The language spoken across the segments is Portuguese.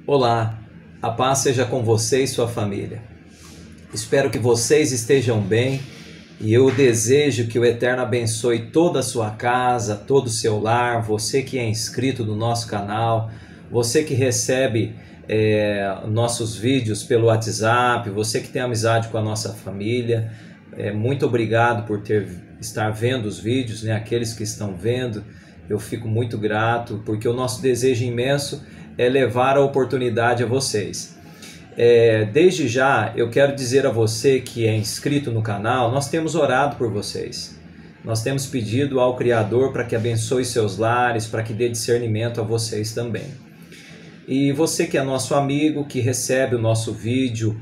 Olá, a paz seja com você e sua família. Espero que vocês estejam bem e eu desejo que o Eterno abençoe toda a sua casa, todo o seu lar, você que é inscrito no nosso canal, você que recebe nossos vídeos pelo WhatsApp, você que tem amizade com a nossa família. Muito obrigado por estar vendo os vídeos, né? Aqueles que estão vendo, eu fico muito grato, porque o nosso desejo imenso é levar a oportunidade a vocês. Desde já eu quero dizer a você que é inscrito no canal, nós temos orado por vocês. Nós temos pedido ao Criador para que abençoe seus lares, para que dê discernimento a vocês também. E você que é nosso amigo, que recebe o nosso vídeo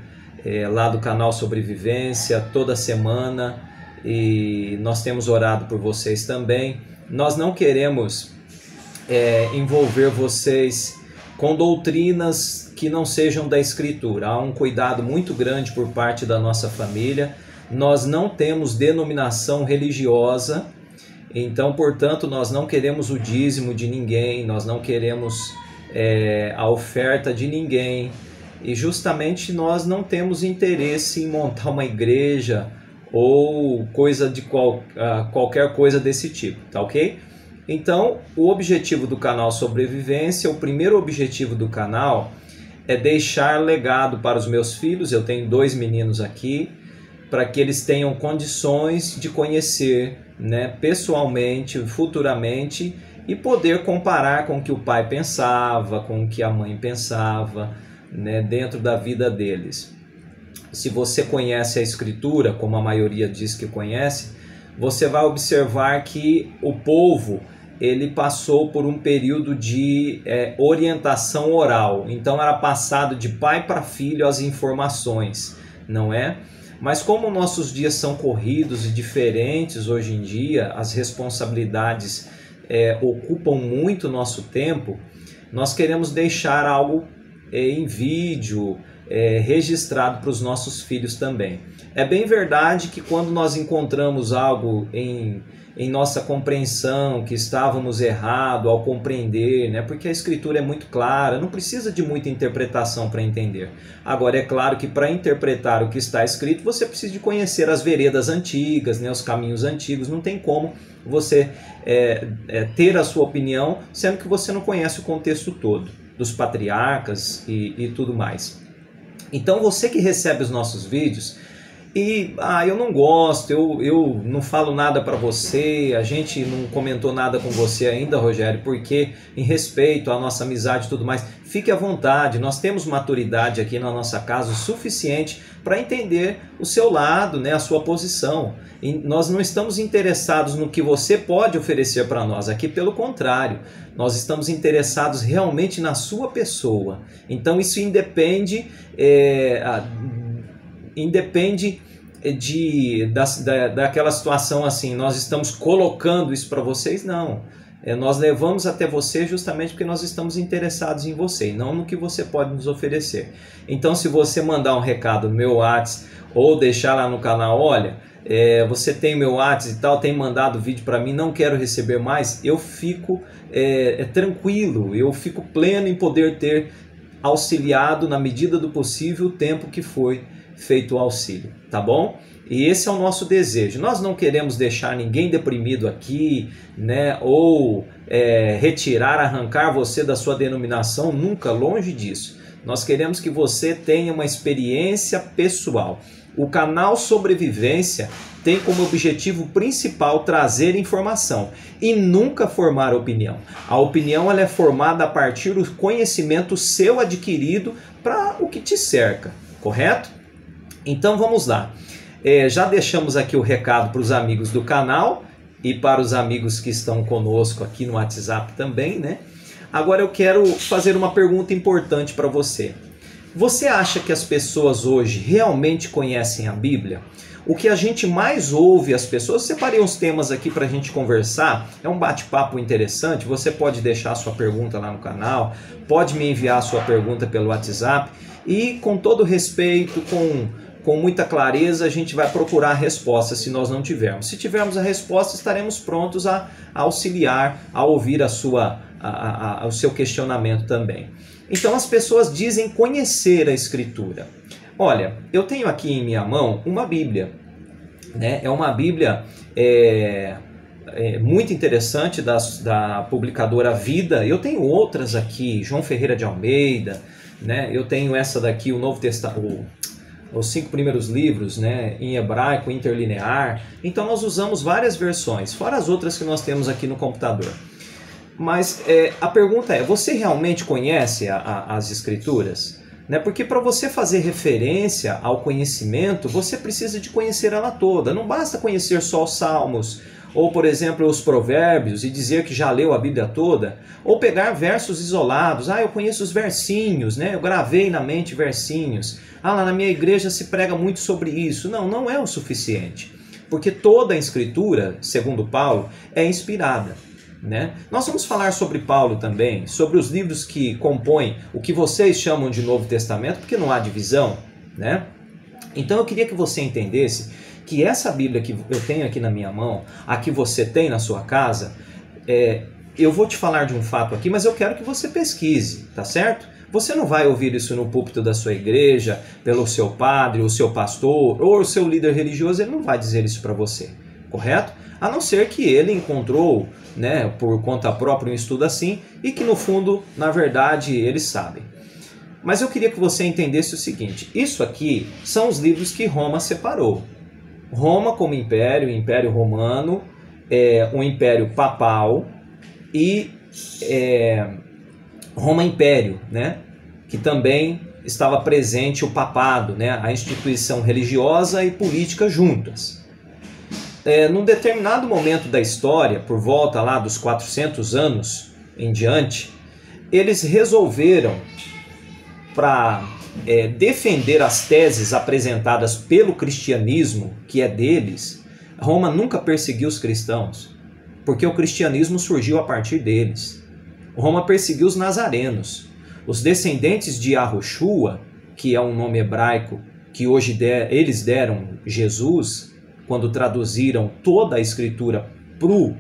lá do canal Sobrevivência toda semana, e nós temos orado por vocês também. Nós não queremos envolver vocês com doutrinas que não sejam da Escritura. Há um cuidado muito grande por parte da nossa família. Nós não temos denominação religiosa, então, portanto, nós não queremos o dízimo de ninguém, nós não queremos a oferta de ninguém, e justamente nós não temos interesse em montar uma igreja ou qualquer coisa desse tipo, tá ok? Então, o objetivo do canal Sobrevivência, o primeiro objetivo do canal é deixar legado para os meus filhos. Eu tenho 2 meninos aqui, para que eles tenham condições de conhecer, né, pessoalmente, futuramente, e poder comparar com o que o pai pensava, com o que a mãe pensava, né, dentro da vida deles. Se você conhece a Escritura, como a maioria diz que conhece, você vai observar que o povo ele passou por um período de orientação oral. Então era passado de pai para filho as informações, não é? Mas como nossos dias são corridos e diferentes hoje em dia, as responsabilidades ocupam muito nosso tempo, nós queremos deixar algo em vídeo, registrado para os nossos filhos também. É bem verdade que quando nós encontramos algo em nossa compreensão, que estávamos errados ao compreender, né? Porque a Escritura é muito clara, não precisa de muita interpretação para entender. Agora, é claro que para interpretar o que está escrito, você precisa de conhecer as veredas antigas, né? Os caminhos antigos. Não tem como você ter a sua opinião, sendo que você não conhece o contexto todo dos patriarcas e tudo mais. Então, você que recebe os nossos vídeos e eu não gosto, eu não falo nada para você, a gente não comentou nada com você ainda, Rogério, porque em respeito à nossa amizade e tudo mais, fique à vontade, nós temos maturidade aqui na nossa casa o suficiente para entender o seu lado, né, a sua posição. E nós não estamos interessados no que você pode oferecer para nós, aqui pelo contrário, nós estamos interessados realmente na sua pessoa. Então isso independe daquela situação assim, nós estamos colocando isso para vocês, não. Nós levamos até você justamente porque nós estamos interessados em você, e não no que você pode nos oferecer. Então, se você mandar um recado no meu WhatsApp ou deixar lá no canal, olha, você tem meu WhatsApp e tal, tem mandado vídeo para mim, não quero receber mais, eu fico tranquilo, eu fico pleno em poder ter auxiliado na medida do possível o tempo que foi feito o auxílio, tá bom? E esse é o nosso desejo. Nós não queremos deixar ninguém deprimido aqui, né? Ou retirar, arrancar você da sua denominação, nunca, longe disso. Nós queremos que você tenha uma experiência pessoal. O canal Sobrevivência tem como objetivo principal trazer informação e nunca formar opinião. A opinião ela é formada a partir do conhecimento seu adquirido para o que te cerca, correto? Então vamos lá. Já deixamos aqui o recado para os amigos do canal e para os amigos que estão conosco aqui no WhatsApp também, né? Agora eu quero fazer uma pergunta importante para você. Você acha que as pessoas hoje realmente conhecem a Bíblia? O que a gente mais ouve as pessoas, separei uns temas aqui para a gente conversar, é um bate-papo interessante, você pode deixar a sua pergunta lá no canal, pode me enviar a sua pergunta pelo WhatsApp e com todo respeito, com muita clareza, a gente vai procurar a resposta se nós não tivermos. Se tivermos a resposta, estaremos prontos a auxiliar, a ouvir o seu questionamento também. Então as pessoas dizem conhecer a Escritura. Olha, eu tenho aqui em minha mão uma Bíblia, né? É uma Bíblia muito interessante da publicadora Vida. Eu tenho outras aqui, João Ferreira de Almeida, né? Eu tenho essa daqui, o Novo Testamento, os 5 primeiros livros, né, em hebraico, interlinear. Então nós usamos várias versões, fora as outras que nós temos aqui no computador. Mas a pergunta é, você realmente conhece as Escrituras? Né? Porque para você fazer referência ao conhecimento, você precisa de conhecer ela toda. Não basta conhecer só os Salmos, ou por exemplo os Provérbios e dizer que já leu a Bíblia toda, ou pegar versos isolados. Eu conheço os versinhos, né? Eu gravei na mente versinhos. Lá na minha igreja se prega muito sobre isso. Não, não é o suficiente, porque toda a Escritura, segundo Paulo, é inspirada. Né? Nós vamos falar sobre Paulo também, sobre os livros que compõem o que vocês chamam de Novo Testamento, porque não há divisão, né? Então eu queria que você entendesse que essa Bíblia que eu tenho aqui na minha mão, a que você tem na sua casa, eu vou te falar de um fato aqui, mas eu quero que você pesquise, tá certo? Você não vai ouvir isso no púlpito da sua igreja, pelo seu padre, o seu pastor, ou o seu líder religioso, ele não vai dizer isso para você, correto? A não ser que ele encontrou, né, por conta própria um estudo assim, e que no fundo, na verdade, eles sabem. Mas eu queria que você entendesse o seguinte, isso aqui são os livros que Roma separou. Roma como império, Império Romano, um império papal e Roma Império, né, que também estava presente o papado, né, a instituição religiosa e política juntas. Num determinado momento da história, por volta lá dos 400 anos em diante, eles resolveram, para defender as teses apresentadas pelo cristianismo, que é deles, Roma nunca perseguiu os cristãos, porque o cristianismo surgiu a partir deles. Roma perseguiu os nazarenos, os descendentes de Yahushua, que é um nome hebraico que hoje eles deram Jesus, quando traduziram toda a escritura para o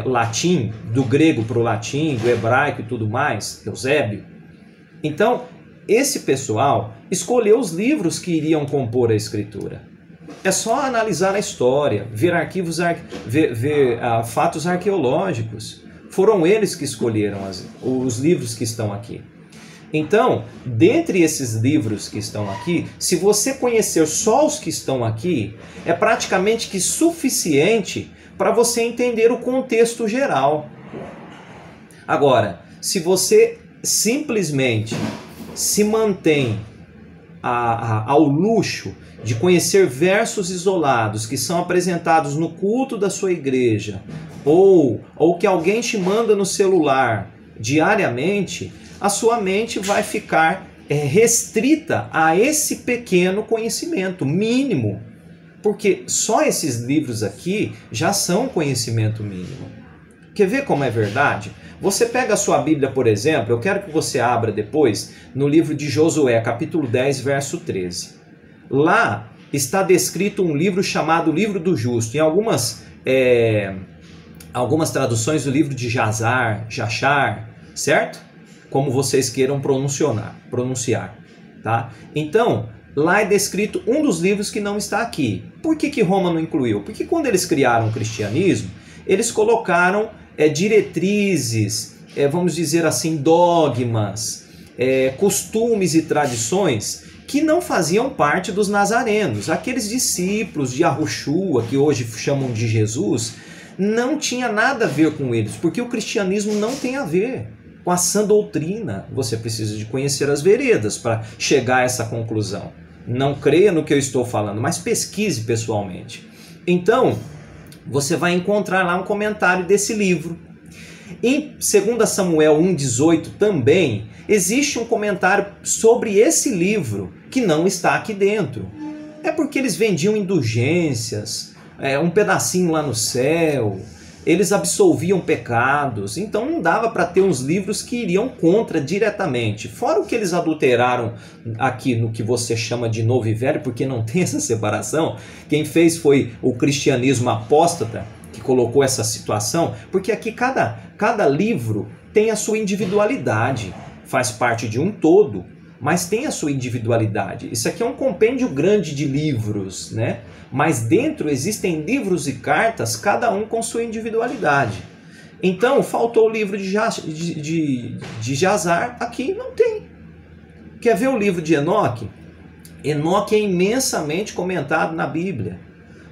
latim, do grego para o latim, do hebraico e tudo mais, Eusébio. Então, esse pessoal escolheu os livros que iriam compor a escritura. É só analisar a história, ver arquivos, ver fatos arqueológicos. Foram eles que escolheram os livros que estão aqui. Então, dentre esses livros que estão aqui, se você conhecer só os que estão aqui, é praticamente que suficiente para você entender o contexto geral. Agora, se você simplesmente se mantém ao luxo de conhecer versos isolados que são apresentados no culto da sua igreja, ou que alguém te manda no celular diariamente, a sua mente vai ficar restrita a esse pequeno conhecimento mínimo, porque só esses livros aqui já são conhecimento mínimo. Quer ver como é verdade? Você pega a sua Bíblia, por exemplo, eu quero que você abra depois no livro de Josué, capítulo 10, verso 13. Lá está descrito um livro chamado Livro do Justo. Em algumas traduções do livro de Jachar, certo? Como vocês queiram pronunciar, tá? Então, lá é descrito um dos livros que não está aqui. Por que Roma não incluiu? Porque quando eles criaram o cristianismo, eles colocaram diretrizes, vamos dizer assim, dogmas, costumes e tradições que não faziam parte dos nazarenos. Aqueles discípulos de Yahushua, que hoje chamam de Jesus, não tinha nada a ver com eles, porque o cristianismo não tem a ver com a sã doutrina. Você precisa de conhecer as veredas para chegar a essa conclusão. Não creia no que eu estou falando, mas pesquise pessoalmente. Então, você vai encontrar lá um comentário desse livro. Em 2 Samuel 1,18 também existe um comentário sobre esse livro que não está aqui dentro. É porque eles vendiam indulgências, um pedacinho lá no céu, eles absolviam pecados, então não dava para ter uns livros que iriam contra diretamente. Fora o que eles adulteraram aqui no que você chama de Novo e Velho, porque não tem essa separação. Quem fez foi o cristianismo apóstata, que colocou essa situação, porque aqui cada livro tem a sua individualidade. faz parte de um todo, mas tem a sua individualidade. Isso aqui é um compêndio grande de livros, né? Mas dentro existem livros e cartas, cada um com sua individualidade. Então, faltou o livro de Jazar, aqui não tem. Quer ver o livro de Enoque? Enoque é imensamente comentado na Bíblia.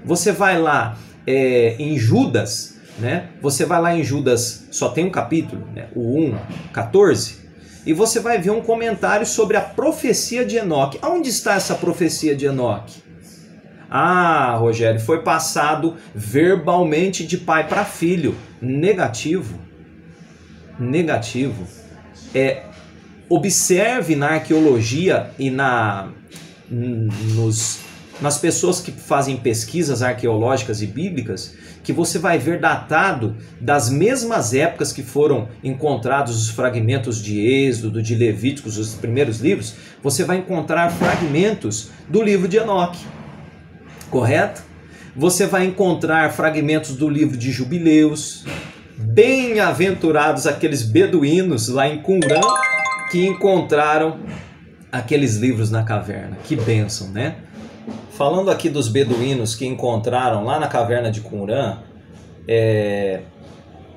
Você vai lá em Judas, né? Você vai lá em Judas, só tem um capítulo, né? O 1, 14, e você vai ver um comentário sobre a profecia de Enoque. Onde está essa profecia de Enoque? Ah, Rogério, foi passado verbalmente de pai para filho. Negativo. Negativo. Observe na arqueologia e nas pessoas que fazem pesquisas arqueológicas e bíblicas, que você vai ver datado das mesmas épocas que foram encontrados os fragmentos de Êxodo, de Levíticos, os primeiros livros, você vai encontrar fragmentos do livro de Enoque. Correto? Você vai encontrar fragmentos do livro de Jubileus. Bem-aventurados aqueles beduínos lá em Qumran que encontraram aqueles livros na caverna. Que bênção, né? Falando aqui dos beduínos que encontraram lá na caverna de Qumran,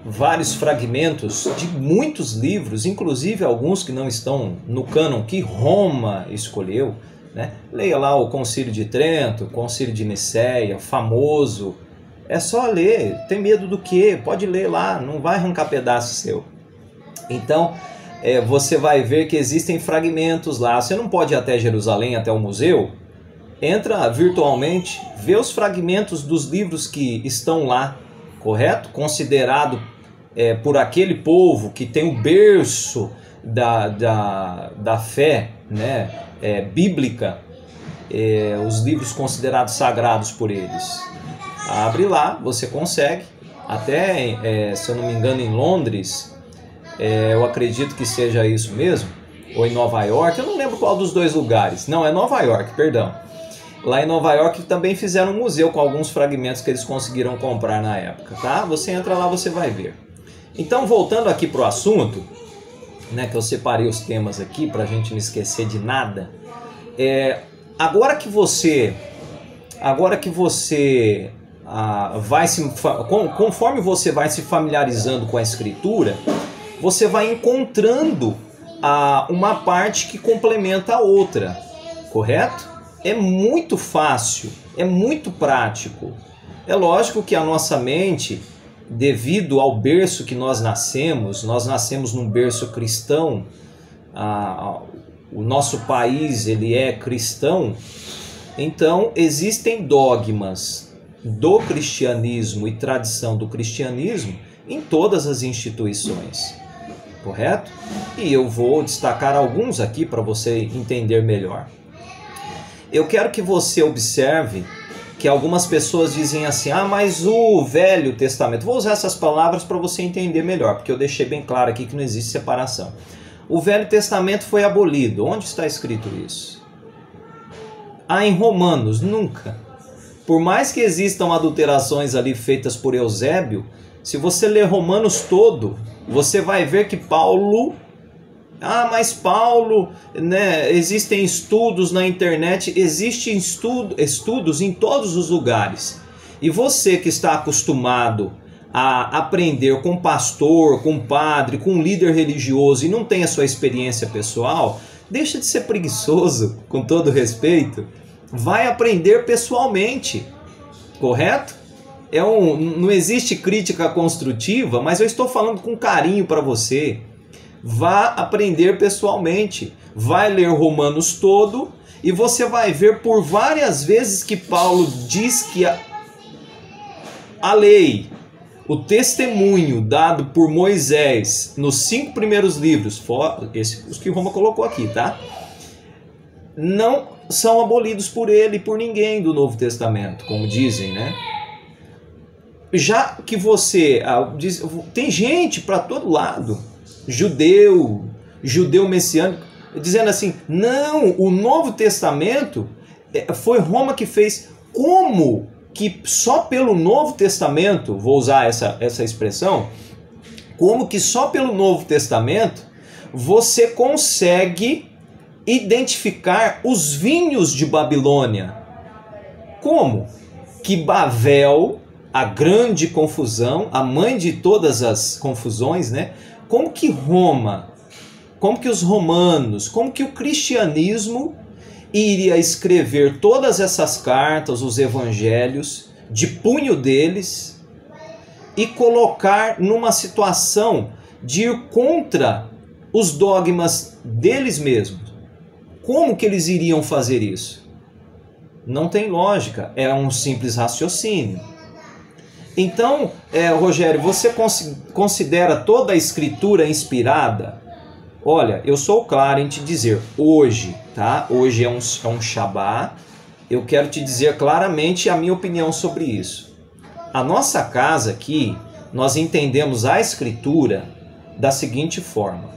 vários fragmentos de muitos livros, inclusive alguns que não estão no cânon que Roma escolheu, né? Leia lá o Concílio de Trento, o Concílio de Nicéia, famoso. É só ler. Tem medo do quê? Pode ler lá, não vai arrancar pedaço seu. Então, você vai ver que existem fragmentos lá. Você não pode ir até Jerusalém, até o museu. Entra virtualmente, vê os fragmentos dos livros que estão lá, correto? Considerado por aquele povo que tem o berço da fé, né? Bíblica, os livros considerados sagrados por eles. Abre lá, você consegue. Até, se eu não me engano, em Londres, eu acredito que seja isso mesmo, ou em Nova York, eu não lembro qual dos dois lugares. Não, é Nova York, perdão. Lá em Nova York também fizeram um museu com alguns fragmentos que eles conseguiram comprar na época, tá? Você entra lá, você vai ver. Então, voltando aqui para o assunto, né, que eu separei os temas aqui para a gente não esquecer de nada. Agora que você conforme você vai se familiarizando com a Escritura, você vai encontrando uma parte que complementa a outra, correto? É muito fácil, é muito prático. É lógico que a nossa mente, devido ao berço que nós nascemos num berço cristão, o nosso país ele é cristão, então existem dogmas do cristianismo e tradição do cristianismo em todas as instituições, correto? E eu vou destacar alguns aqui para você entender melhor. Eu quero que você observe que algumas pessoas dizem assim, mas o Velho Testamento... Vou usar essas palavras para você entender melhor, porque eu deixei bem claro aqui que não existe separação. O Velho Testamento foi abolido. Onde está escrito isso? Em Romanos, nunca. Por mais que existam adulterações ali feitas por Eusébio, se você ler Romanos todo, você vai ver que Paulo... mas Paulo, né, existem estudos na internet, existem estudos em todos os lugares. E você que está acostumado a aprender com pastor, com padre, com líder religioso e não tem a sua experiência pessoal, deixa de ser preguiçoso, com todo respeito. Vai aprender pessoalmente, correto? Não existe crítica construtiva, mas eu estou falando com carinho para você. Vá aprender pessoalmente, vai ler Romanos todo e você vai ver por várias vezes que Paulo diz que a lei, o testemunho dado por Moisés nos 5 primeiros livros, os que Roma colocou aqui, tá? Não são abolidos por ele e por ninguém do Novo Testamento, como dizem, né? Já que você tem gente para todo lado, judeu messiânico, dizendo assim, não, o Novo Testamento foi Roma que fez. Como que só pelo Novo Testamento, vou usar essa expressão, como que só pelo Novo Testamento você consegue identificar os vinhos de Babilônia. Como? Que Babel, a grande confusão, a mãe de todas as confusões, né? Como que Roma, como que os romanos, como que o cristianismo iria escrever todas essas cartas, os evangelhos, de punho deles e colocar numa situação de ir contra os dogmas deles mesmos. Como que eles iriam fazer isso? Não tem lógica, é um simples raciocínio. Então, Rogério, você considera toda a escritura inspirada? Olha, eu sou claro em te dizer, hoje, tá? Hoje é um Shabá, eu quero te dizer claramente a minha opinião sobre isso. A nossa casa aqui, nós entendemos a escritura da seguinte forma.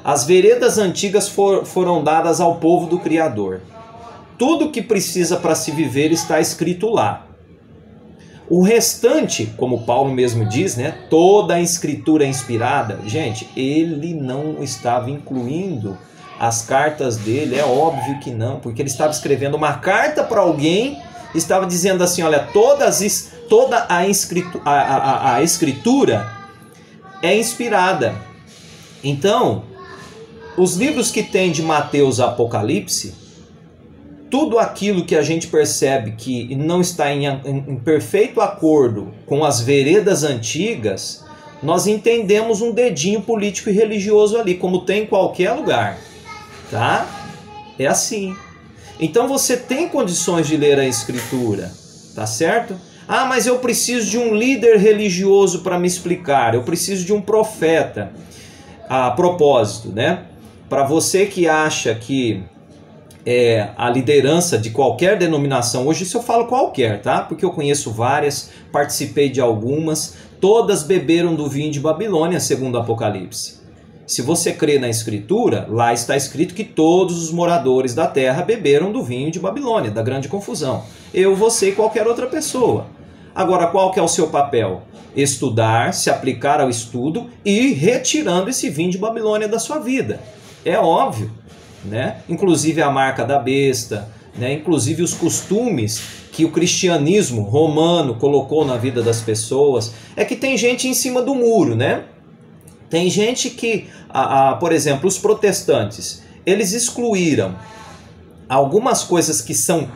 As veredas antigas foram dadas ao povo do Criador. Tudo que precisa para se viver está escrito lá. O restante, como Paulo mesmo diz, né, toda a escritura é inspirada. Gente, ele não estava incluindo as cartas dele, é óbvio que não, porque ele estava escrevendo uma carta para alguém, estava dizendo assim, olha, toda a escritura é inspirada. Então, os livros que tem de Mateus a Apocalipse, tudo aquilo que a gente percebe que não está em perfeito acordo com as veredas antigas, nós entendemos um dedinho político e religioso ali, como tem em qualquer lugar, tá? É assim. Então você tem condições de ler a Escritura, tá certo? Ah, mas eu preciso de um líder religioso para me explicar, eu preciso de um profeta. A propósito, né? Para você que acha que a liderança de qualquer denominação, hoje isso eu falo qualquer, tá? Porque eu conheço várias, participei de algumas, todas beberam do vinho de Babilônia, segundo o Apocalipse. Se você crê na Escritura, lá está escrito que todos os moradores da terra beberam do vinho de Babilônia, da grande confusão. Eu, você e qualquer outra pessoa. Agora, qual que é o seu papel? Estudar, se aplicar ao estudo e ir retirando esse vinho de Babilônia da sua vida. É óbvio, né? Inclusive a marca da besta, né? Inclusive os costumes que o cristianismo romano colocou na vida das pessoas. É que tem gente em cima do muro, né? Tem gente que, por exemplo, os protestantes, eles excluíram algumas coisas que são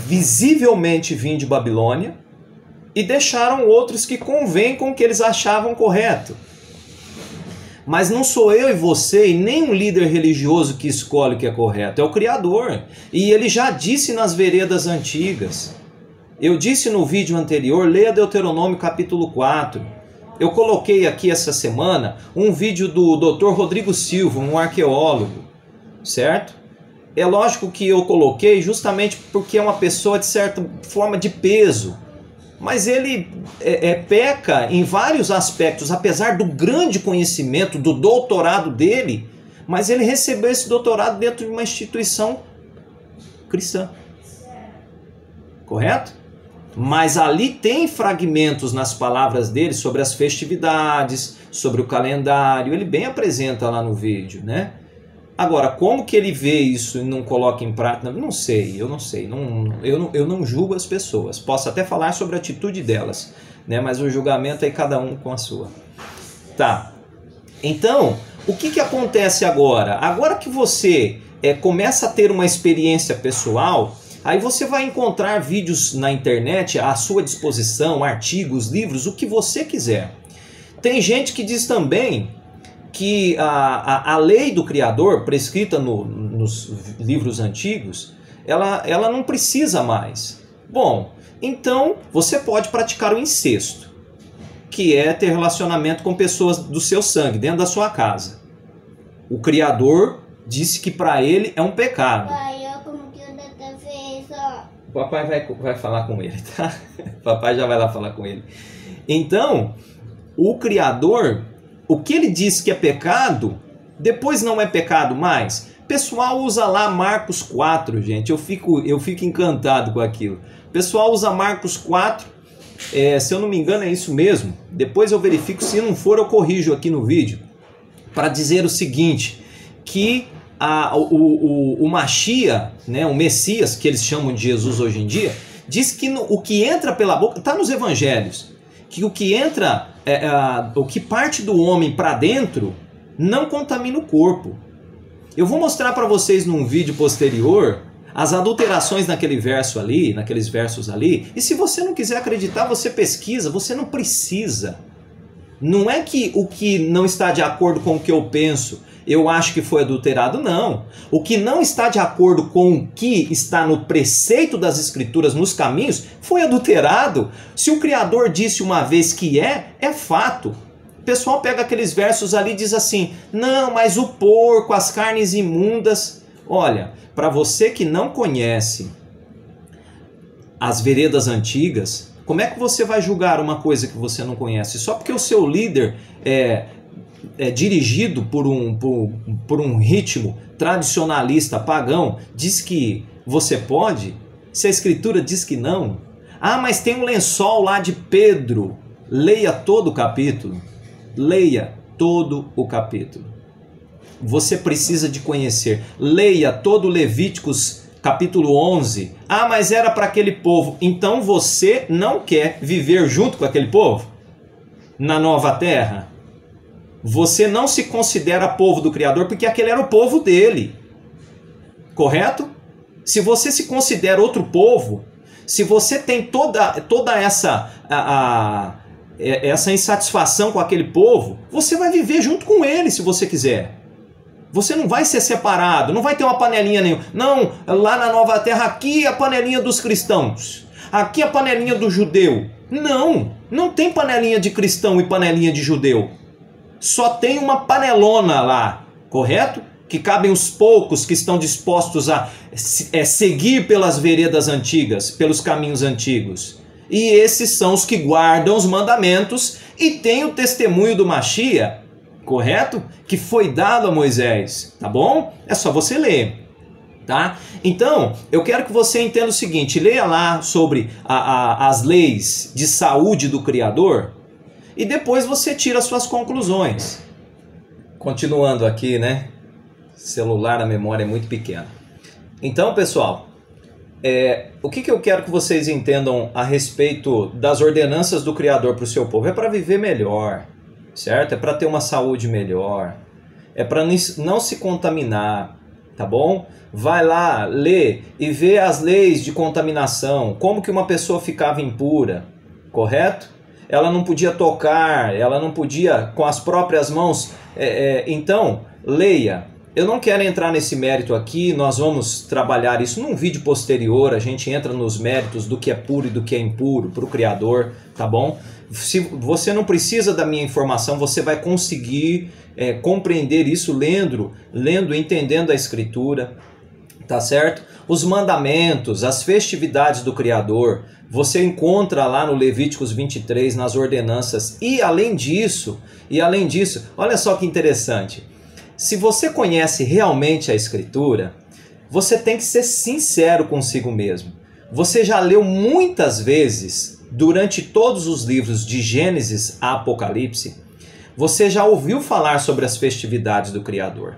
visivelmente vinho de Babilônia e deixaram outros que convêm com o que eles achavam correto. Mas não sou eu e você e nem um líder religioso que escolhe o que é correto, é o Criador. E ele já disse nas veredas antigas. Eu disse no vídeo anterior, leia Deuteronômio capítulo 4. Eu coloquei aqui essa semana um vídeo do Dr. Rodrigo Silva, um arqueólogo, certo? É lógico que eu coloquei justamente porque é uma pessoa de certa forma de peso. Mas ele peca em vários aspectos, apesar do grande conhecimento, do doutorado dele, mas ele recebeu esse doutorado dentro de uma instituição cristã. Correto? Mas ali tem fragmentos nas palavras dele sobre as festividades, sobre o calendário, ele bem apresenta lá no vídeo, né? Agora, como que ele vê isso e não coloca em prática? Não sei, eu não sei. Eu não julgo as pessoas. Posso até falar sobre a atitude delas, né? Mas o julgamento é cada um com a sua. Tá. Então, o que acontece agora? Agora que você começa a ter uma experiência pessoal, aí você vai encontrar vídeos na internet à sua disposição, artigos, livros, o que você quiser. Tem gente que diz também que a lei do Criador, prescrita nos livros antigos, ela não precisa mais. Bom, então você pode praticar o incesto, que é ter relacionamento com pessoas do seu sangue, dentro da sua casa. O Criador disse que para ele é um pecado. O papai vai falar com ele, tá? O papai já vai lá falar com ele. Então, o Criador, o que ele disse que é pecado, depois não é pecado mais. O pessoal usa lá Marcos 4, gente. Eu fico encantado com aquilo. O pessoal usa Marcos 4. Se eu não me engano é isso mesmo. Depois eu verifico, se não for eu corrijo aqui no vídeo. para dizer o seguinte, que o Mashiach, né, o Messias, que eles chamam de Jesus hoje em dia, diz que o que entra pela boca, está nos evangelhos, que o que entra, o que parte do homem para dentro, não contamina o corpo. Eu vou mostrar para vocês num vídeo posterior as adulterações naquele verso ali, naqueles versos ali, e se você não quiser acreditar, você pesquisa, você não precisa. Não é que o que não está de acordo com o que eu penso, eu acho que foi adulterado, não. O que não está de acordo com o que está no preceito das Escrituras, nos caminhos, foi adulterado. Se o Criador disse uma vez que é fato. O pessoal pega aqueles versos ali e diz assim, não, mas o porco, as carnes imundas... Olha, para você que não conhece as veredas antigas, como é que você vai julgar uma coisa que você não conhece? Só porque o seu líder é dirigido por um ritmo tradicionalista pagão, diz que você pode, se a Escritura diz que não. Ah, mas tem um lençol lá de Pedro. Leia todo o capítulo. Leia todo o capítulo. Você precisa de conhecer. Leia todo Levíticos capítulo 11. Ah, mas era para aquele povo. Então você não quer viver junto com aquele povo? Na nova terra? Você não se considera povo do Criador porque aquele era o povo dele. Correto? Se você se considera outro povo, se você tem toda essa insatisfação com aquele povo, você vai viver junto com ele se você quiser. Você não vai ser separado, não vai ter uma panelinha nenhuma. Não, lá na nova terra, aqui a panelinha dos cristãos, aqui a panelinha do judeu. Não, não tem panelinha de cristão e panelinha de judeu. Só tem uma panelona lá, correto? Que cabem os poucos que estão dispostos a seguir pelas veredas antigas, pelos caminhos antigos. E esses são os que guardam os mandamentos e têm o testemunho do Mashiach, correto? Que foi dado a Moisés, tá bom? É só você ler, tá? Então, eu quero que você entenda o seguinte, leia lá sobre as leis de saúde do Criador e depois você tira as suas conclusões. Continuando aqui, né? Celular, a memória é muito pequena. Então, pessoal, o que eu quero que vocês entendam a respeito das ordenanças do Criador para o seu povo? É para viver melhor, certo? É para ter uma saúde melhor, é para não se contaminar, tá bom? Vai lá, lê e vê as leis de contaminação, como que uma pessoa ficava impura, correto? Ela não podia tocar, ela não podia com as próprias mãos, então, leia. Eu não quero entrar nesse mérito aqui, nós vamos trabalhar isso num vídeo posterior, a gente entra nos méritos do que é puro e do que é impuro para o Criador, tá bom? Se você não precisa da minha informação, você vai conseguir compreender isso lendo e entendendo a Escritura, tá certo? Os mandamentos, as festividades do Criador, você encontra lá no Levíticos 23, nas ordenanças, e além disso, olha só que interessante, se você conhece realmente a Escritura, você tem que ser sincero consigo mesmo. Você já leu muitas vezes, durante todos os livros de Gênesis a Apocalipse, você já ouviu falar sobre as festividades do Criador,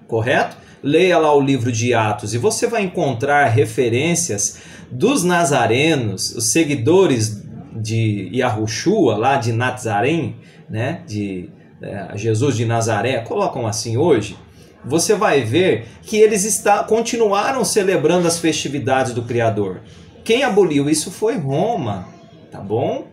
correto? Leia lá o livro de Atos e você vai encontrar referências dos nazarenos, os seguidores de Yahushua, lá de Nazarém, né? De Jesus de Nazaré, colocam assim hoje, você vai ver que eles continuaram celebrando as festividades do Criador. Quem aboliu isso foi Roma, tá bom?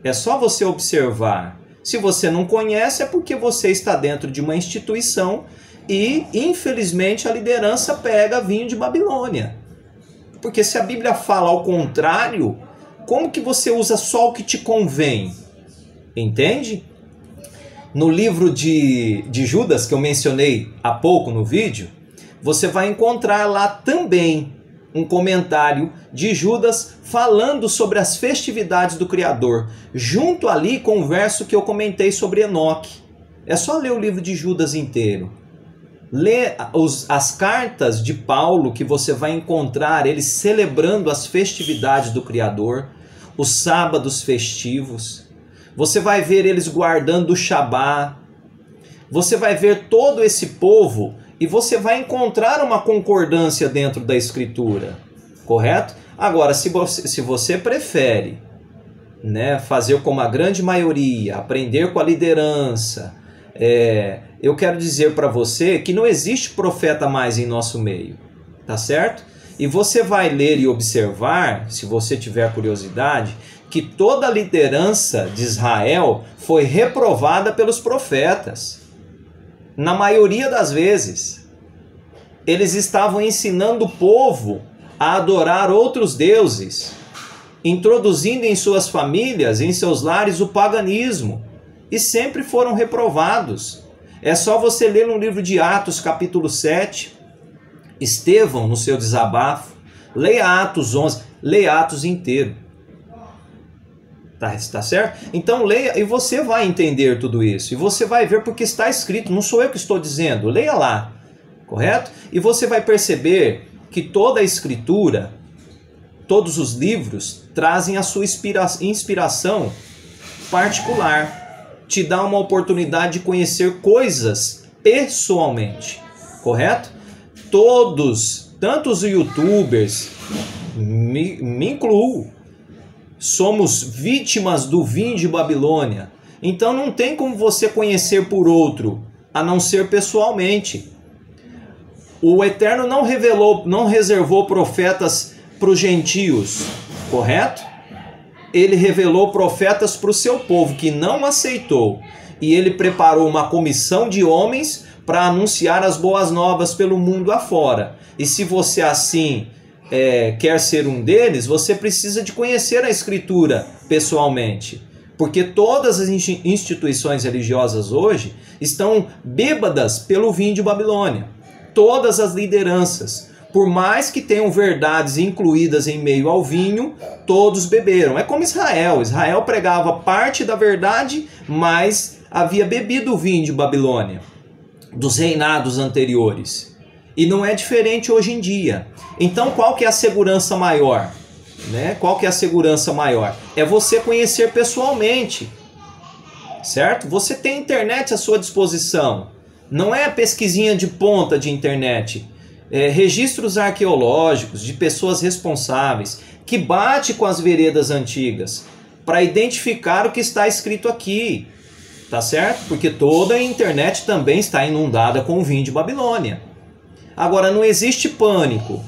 É só você observar. Se você não conhece, é porque você está dentro de uma instituição e, infelizmente, a liderança pega vinho de Babilônia. Porque se a Bíblia fala ao contrário, como que você usa só o que te convém? Entende? No livro de Judas, que eu mencionei há pouco no vídeo, você vai encontrar lá também um comentário de Judas falando sobre as festividades do Criador, junto ali com o verso que eu comentei sobre Enoque. É só ler o livro de Judas inteiro. Lê as cartas de Paulo que você vai encontrar ele celebrando as festividades do Criador, os sábados festivos. Você vai ver eles guardando o Shabá. você vai ver todo esse povo e você vai encontrar uma concordância dentro da Escritura, correto? Agora, se você prefere, né, fazer como a grande maioria, aprender com a liderança, eu quero dizer para você que não existe profeta mais em nosso meio, tá certo? E você vai ler e observar, se você tiver curiosidade, que toda a liderança de Israel foi reprovada pelos profetas. Na maioria das vezes, eles estavam ensinando o povo a adorar outros deuses, introduzindo em suas famílias, em seus lares, o paganismo, e sempre foram reprovados. É só você ler no livro de Atos, capítulo 7, Estevão, no seu desabafo, leia Atos 11, leia Atos inteiro. Tá certo? Então leia e você vai entender tudo isso. E você vai ver porque está escrito, não sou eu que estou dizendo, leia lá, correto? E você vai perceber que toda a Escritura, todos os livros, trazem a sua inspiração particular. Te dá uma oportunidade de conhecer coisas pessoalmente, correto? Todos, tanto os youtubers, me incluo, somos vítimas do vinho de Babilônia. Então não tem como você conhecer por outro, a não ser pessoalmente. O Eterno não reservou profetas para os gentios, correto? Ele revelou profetas para o seu povo, que não aceitou. E ele preparou uma comissão de homens para anunciar as boas novas pelo mundo afora. E se você assim quer ser um deles, você precisa de conhecer a Escritura pessoalmente. Porque todas as instituições religiosas hoje estão bêbadas pelo vinho de Babilônia. Todas as lideranças, por mais que tenham verdades incluídas em meio ao vinho, todos beberam. É como Israel. Israel pregava parte da verdade, mas havia bebido o vinho de Babilônia, dos reinados anteriores. E não é diferente hoje em dia. Então qual que é a segurança maior? Né? Qual que é a segurança maior? É você conhecer pessoalmente, certo? Você tem internet à sua disposição. Não é pesquisinha de ponta de internet. Registros arqueológicos de pessoas responsáveis que bate com as veredas antigas para identificar o que está escrito aqui, tá certo? Porque toda a internet também está inundada com o vinho de Babilônia. Agora, não existe pânico,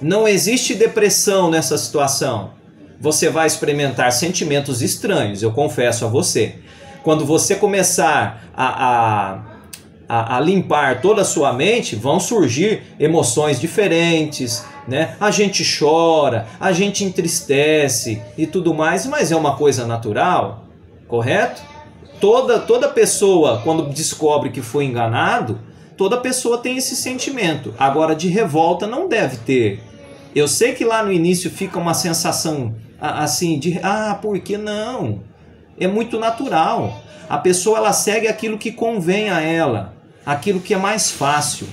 não existe depressão nessa situação. Você vai experimentar sentimentos estranhos, eu confesso a você. Quando você começar a limpar toda a sua mente, vão surgir emoções diferentes, né? A gente chora, a gente entristece e tudo mais, mas é uma coisa natural, correto? Toda pessoa, quando descobre que foi enganado, toda pessoa tem esse sentimento. Agora, de revolta não deve ter. Eu sei que lá no início fica uma sensação assim de, por que não? É muito natural. A pessoa ela segue aquilo que convém a ela, aquilo que é mais fácil.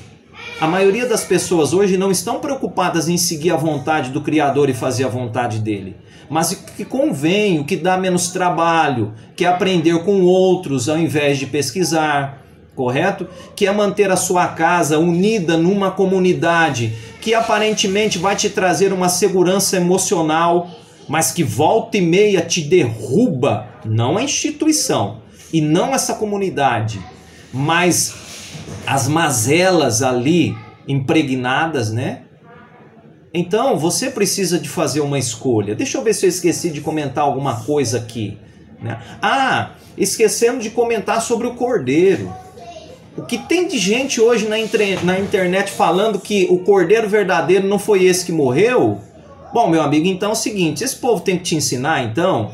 A maioria das pessoas hoje não estão preocupadas em seguir a vontade do Criador e fazer a vontade dele, mas o que convém, o que dá menos trabalho, que é aprender com outros ao invés de pesquisar, correto? Que é manter a sua casa unida numa comunidade que aparentemente vai te trazer uma segurança emocional, mas que volta e meia te derruba, não a instituição e não essa comunidade, mas as mazelas ali impregnadas, né? Então você precisa de fazer uma escolha. Deixa eu ver se eu esqueci de comentar alguma coisa aqui, né? Esquecendo de comentar sobre o Cordeiro. O que tem de gente hoje na internet falando que o Cordeiro verdadeiro não foi esse que morreu? Bom, meu amigo, então é o seguinte, esse povo tem que te ensinar, então,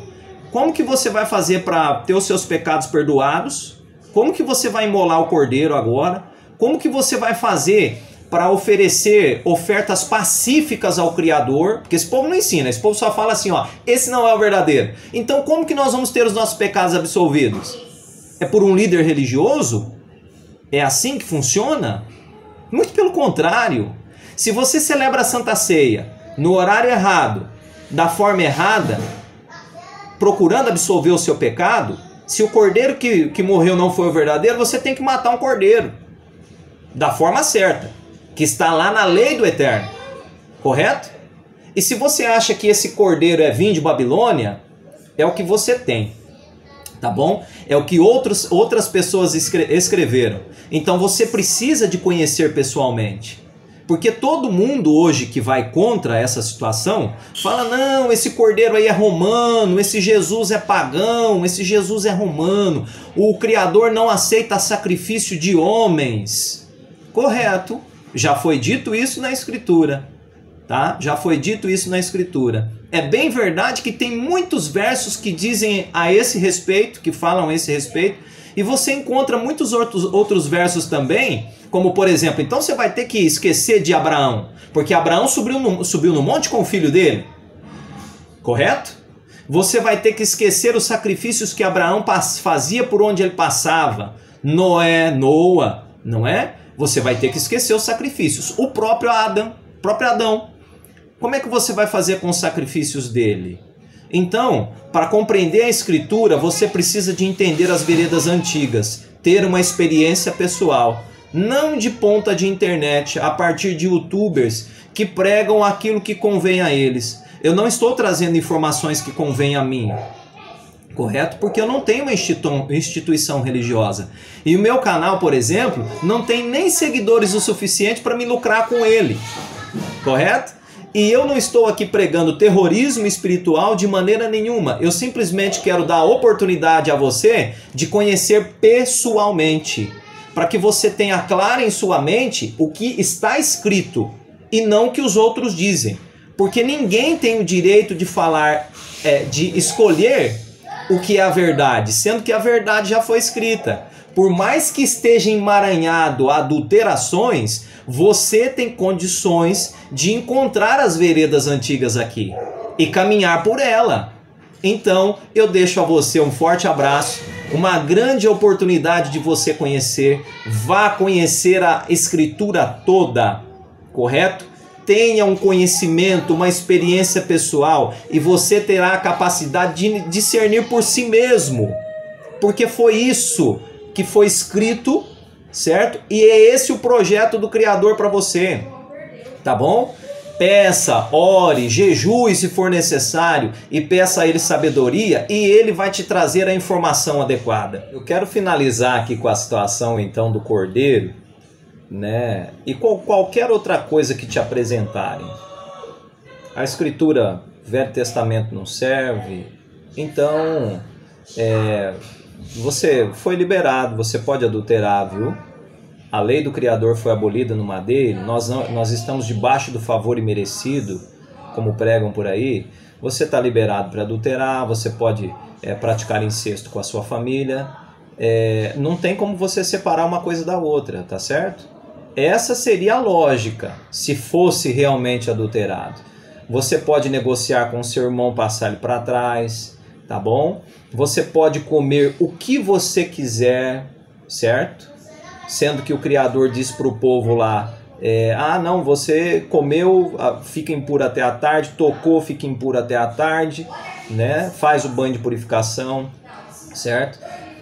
como que você vai fazer para ter os seus pecados perdoados? Como que você vai imolar o Cordeiro agora? Como que você vai fazer para oferecer ofertas pacíficas ao Criador? Porque esse povo não ensina, esse povo só fala assim, esse não é o verdadeiro. Então como que nós vamos ter os nossos pecados absolvidos? É por um líder religioso? É assim que funciona? Muito pelo contrário. Se você celebra a Santa Ceia no horário errado, da forma errada, procurando absolver o seu pecado, Se o cordeiro que morreu não foi o verdadeiro, você tem que matar um cordeiro. Da forma certa. Que está lá na lei do Eterno. Correto? E se você acha que esse cordeiro é vinho de Babilônia, é o que você tem. Tá bom? É o que outras pessoas escreveram. Então você precisa de conhecer pessoalmente. Porque todo mundo hoje que vai contra essa situação fala, não, esse cordeiro aí é romano, esse Jesus é pagão, esse Jesus é romano, o Criador não aceita sacrifício de homens. Correto, já foi dito isso na Escritura, tá? Já foi dito isso na Escritura. É bem verdade que tem muitos versos que dizem a esse respeito, que falam a esse respeito, e você encontra muitos outros versos também, como por exemplo, então você vai ter que esquecer de Abraão, porque Abraão subiu no monte com o filho dele, correto? Você vai ter que esquecer os sacrifícios que Abraão fazia por onde ele passava, Noa, não é? Você vai ter que esquecer os sacrifícios, o próprio Adão, como é que você vai fazer com os sacrifícios dele? Então, para compreender a Escritura, você precisa de entender as veredas antigas, ter uma experiência pessoal, não de ponta de internet, a partir de youtubers que pregam aquilo que convém a eles. Eu não estou trazendo informações que convêm a mim, correto? Porque eu não tenho uma instituição religiosa. E o meu canal, por exemplo, não tem nem seguidores o suficiente para me lucrar com ele, correto? E eu não estou aqui pregando terrorismo espiritual de maneira nenhuma. Eu simplesmente quero dar a oportunidade a você de conhecer pessoalmente, para que você tenha claro em sua mente o que está escrito e não o que os outros dizem. Porque ninguém tem o direito de falar, de escolher o que é a verdade, sendo que a verdade já foi escrita. Por mais que esteja emaranhado a adulterações, você tem condições de encontrar as veredas antigas aqui e caminhar por ela. Então, eu deixo a você um forte abraço, uma grande oportunidade de você conhecer. Vá conhecer a Escritura toda, correto? Tenha um conhecimento, uma experiência pessoal e você terá a capacidade de discernir por si mesmo, porque foi isso que foi escrito, certo? E é esse o projeto do Criador para você, tá bom? Peça, ore, jejue se for necessário e peça a Ele sabedoria e Ele vai te trazer a informação adequada. Eu quero finalizar aqui com a situação então do cordeiro, né? E qualquer outra coisa que te apresentarem. A Escritura, Velho Testamento não serve, então você foi liberado, você pode adulterar, viu? A lei do Criador foi abolida no madeiro, nós estamos debaixo do favor imerecido, como pregam por aí. Você está liberado para adulterar, você pode praticar incesto com a sua família. Não tem como você separar uma coisa da outra, tá certo? Essa seria a lógica, se fosse realmente adulterado. Você pode negociar com o seu irmão, passar ele para trás, tá bom? Você pode comer o que você quiser, certo? Sendo que o Criador diz para o povo lá, não, você comeu, fica impuro até a tarde, tocou, fica impuro até a tarde, né? Faz o banho de purificação, certo?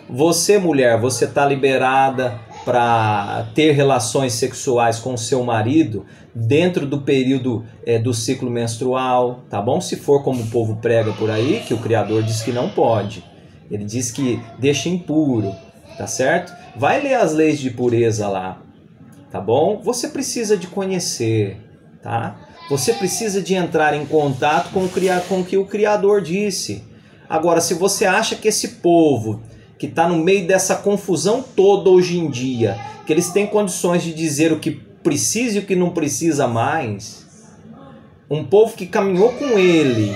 Você, mulher, você está liberada para ter relações sexuais com o seu marido dentro do período do ciclo menstrual, tá bom? Se for como o povo prega por aí, que o Criador diz que não pode. Ele diz que deixa impuro, tá certo? Vai ler as leis de pureza lá, tá bom? Você precisa de conhecer, tá? Você precisa de entrar em contato com o que o Criador disse. Agora, se você acha que esse povo que está no meio dessa confusão toda hoje em dia, que eles têm condições de dizer o que precisa e o que não precisa mais, um povo que caminhou com ele,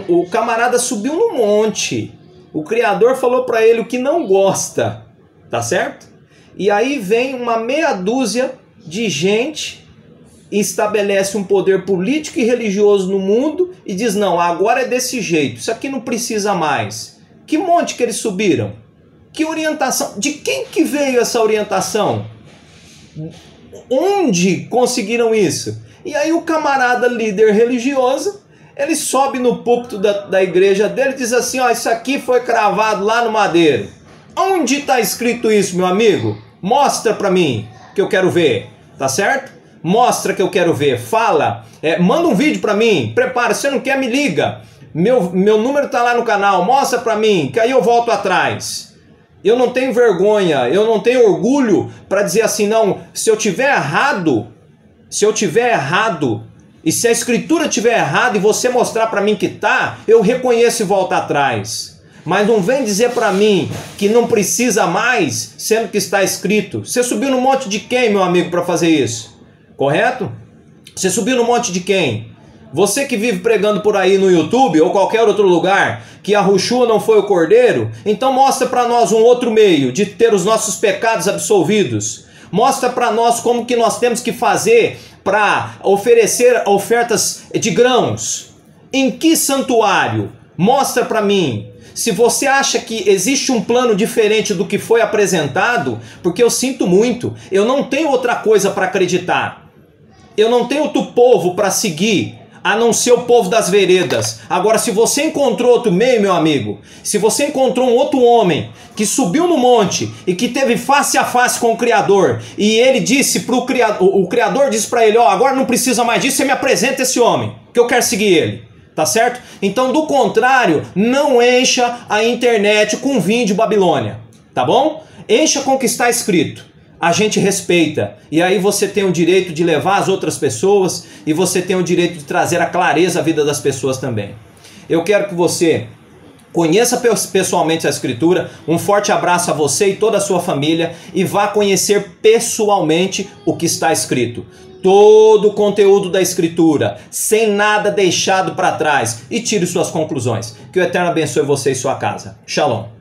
o camarada subiu no monte, o Criador falou para ele o que não gosta, tá certo? E aí vem uma meia dúzia de gente e estabelece um poder político e religioso no mundo e diz, não, agora é desse jeito, isso aqui não precisa mais. Que monte que eles subiram? Que orientação? De quem que veio essa orientação? Onde conseguiram isso? E aí o camarada líder religioso, Ele sobe no púlpito da igreja dele e diz assim, ó, isso aqui foi cravado lá no madeiro. Onde está escrito isso, meu amigo? Mostra para mim, que eu quero ver, tá certo? Mostra que eu quero ver, fala, manda um vídeo para mim, prepara, se você não quer me liga, meu número tá lá no canal, mostra para mim, que aí eu volto atrás. Eu não tenho vergonha, eu não tenho orgulho para dizer assim, não, se eu tiver errado, e se a escritura estiver errada e você mostrar para mim que tá, eu reconheço e volto atrás. Mas não vem dizer para mim que não precisa mais, sendo que está escrito. Você subiu no monte de quem, meu amigo, para fazer isso? Correto? Você subiu no monte de quem? Você que vive pregando por aí no YouTube ou qualquer outro lugar que a Yeshua não foi o cordeiro, então mostra para nós um outro meio de ter os nossos pecados absolvidos. Mostra para nós como que nós temos que fazer para oferecer ofertas de grãos. Em que santuário? Mostra para mim. Se você acha que existe um plano diferente do que foi apresentado, porque eu sinto muito, eu não tenho outra coisa para acreditar. Eu não tenho outro povo para seguir, a não ser o povo das veredas. Agora, se você encontrou outro meio, meu amigo, se você encontrou um outro homem que subiu no monte e que teve face a face com o Criador, e ele disse para o Criador disse para ele, ó, agora não precisa mais disso, você me apresenta esse homem, que eu quero seguir ele. Tá certo? Então, do contrário, não encha a internet com vinho de Babilônia, tá bom? Encha com o que está escrito. A gente respeita. E aí você tem o direito de levar as outras pessoas e você tem o direito de trazer a clareza à vida das pessoas também. Eu quero que você conheça pessoalmente a Escritura. Um forte abraço a você e toda a sua família e vá conhecer pessoalmente o que está escrito. Todo o conteúdo da Escritura, sem nada deixado para trás, e tire suas conclusões. Que o Eterno abençoe você e sua casa. Shalom.